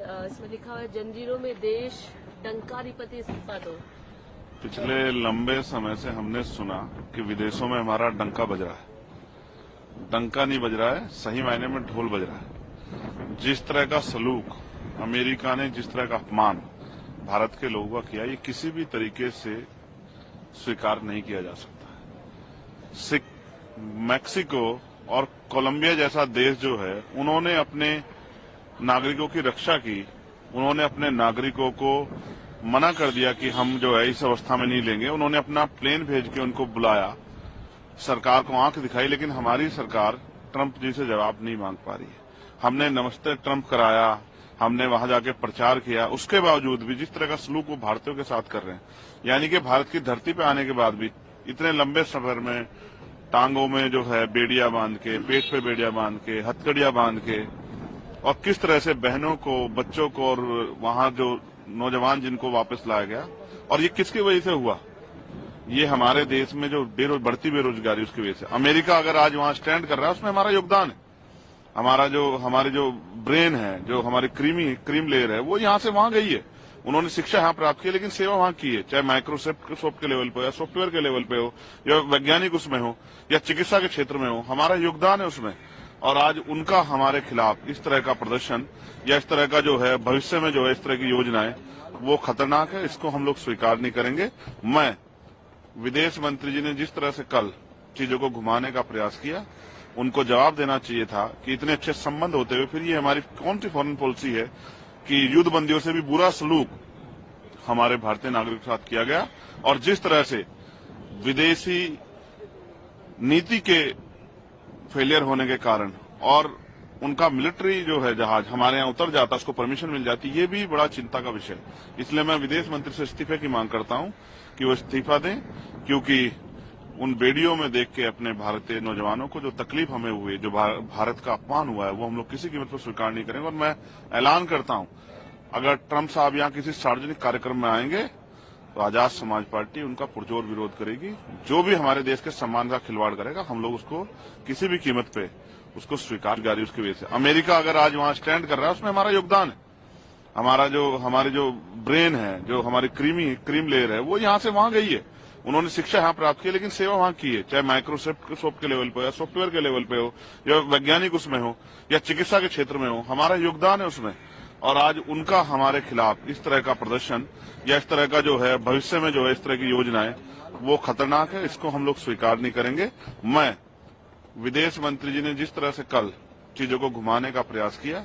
इसमें लिखा हुआ है जंजीरों में देश डंकाधिपति इस्तीफा दो। पिछले लंबे समय से हमने सुना कि विदेशों में हमारा डंका बज रहा है। डंका नहीं बज रहा है, सही मायने में ढोल बज रहा है। जिस तरह का सलूक अमेरिका ने, जिस तरह का अपमान भारत के लोगों का किया, ये किसी भी तरीके से स्वीकार नहीं किया जा सकता। मैक्सिको और कोलंबिया जैसा देश जो है, उन्होंने अपने नागरिकों की रक्षा की। उन्होंने अपने नागरिकों को मना कर दिया कि हम जो है इस अवस्था में नहीं लेंगे। उन्होंने अपना प्लेन भेज के उनको बुलाया, सरकार को आंख दिखाई, लेकिन हमारी सरकार ट्रंप जी से जवाब नहीं मांग पा रही है। हमने नमस्ते ट्रंप कराया, हमने वहां जाके प्रचार किया, उसके बावजूद भी जिस तरह का सलूक वो भारतीयों के साथ कर रहे हैं, यानी कि भारत की धरती पे आने के बाद भी इतने लंबे सफर में टांगों में जो है बेड़िया बांध के, पेट पे बेड़िया बांध के, हथकड़ियां बांध के, और किस तरह से बहनों को, बच्चों को और वहां जो नौजवान जिनको वापस लाया गया, और ये किसकी वजह से हुआ? ये हमारे देश में जो बढ़ती बेरोजगारी, उसकी वजह से। अमेरिका अगर आज वहां स्टैंड कर रहा है, उसमें हमारा योगदान है। हमारे जो ब्रेन है, जो हमारी क्रीम लेयर है, वो यहाँ से वहां गई है। उन्होंने शिक्षा यहाँ प्राप्त की, लेकिन सेवा वहां की है, चाहे माइक्रोसॉफ्ट के लेवल पे हो, या सॉफ्टवेयर के लेवल पे हो, या वैज्ञानिक उसमें हो, या चिकित्सा के क्षेत्र में हो, हमारा योगदान है उसमें। और आज उनका हमारे खिलाफ इस तरह का प्रदर्शन, या इस तरह का जो है भविष्य में जो है इस तरह की योजनाएं, वो खतरनाक है। इसको हम लोग स्वीकार नहीं करेंगे। मैं विदेश मंत्री जी ने जिस तरह से कल चीजों को घुमाने का प्रयास किया, उनको जवाब देना चाहिए था कि इतने अच्छे संबंध होते हुए फिर ये हमारी कौन सी फॉरेन पॉलिसी है कि युद्धबंदियों से भी बुरा सलूक हमारे भारतीय नागरिक के साथ किया गया। और जिस तरह से विदेशी नीति के फेलियर होने के कारण और उनका मिलिट्री जो है जहाज हमारे यहाँ उतर जाता, उसको परमिशन मिल जाती, ये भी बड़ा चिंता का विषय। इसलिए मैं विदेश मंत्री से इस्तीफे की मांग करता हूं कि वो इस्तीफा दें, क्योंकि उन वीडियो में देख के अपने भारतीय नौजवानों को जो तकलीफ हमें हुई, जो भारत का अपमान हुआ है, वो हम लोग किसी कीमत पर स्वीकार नहीं करेंगे। और मैं ऐलान करता हूं, अगर ट्रंप साहब यहाँ किसी सार्वजनिक कार्यक्रम में आएंगे तो आजाद समाज पार्टी उनका पुरजोर विरोध करेगी। जो भी हमारे देश के सम्मान का खिलवाड़ करेगा, हम लोग उसको किसी भी कीमत पे उसको स्वीकार करेंगे। उसकी वजह से अमेरिका अगर आज वहां स्टैंड कर रहा है, उसमें हमारा योगदान है। हमारे जो ब्रेन है, जो हमारी क्रीम लेयर है, वो यहाँ से वहां गई है। उन्होंने शिक्षा यहाँ प्राप्त की, लेकिन सेवा वहां की है, चाहे माइक्रोसॉफ्ट के लेवल पे हो, या सॉफ्टवेयर के लेवल पे हो, या वैज्ञानिक उसमें हो, या चिकित्सा के क्षेत्र में हो, हमारा योगदान है उसमें। और आज उनका हमारे खिलाफ इस तरह का प्रदर्शन, या इस तरह का जो है भविष्य में जो है इस तरह की योजनाएं, वो खतरनाक है। इसको हम लोग स्वीकार नहीं करेंगे। मैं विदेश मंत्री जी ने जिस तरह से कल चीजों को घुमाने का प्रयास किया,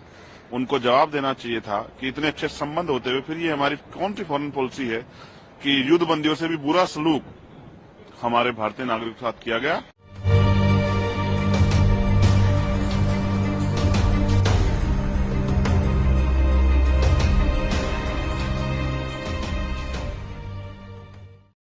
उनको जवाब देना चाहिए था कि इतने अच्छे संबंध होते हुए फिर ये हमारी कौन सी फॉरेन पॉलिसी है कि युद्धबंदियों से भी बुरा सलूक हमारे भारतीय नागरिक के साथ किया गया।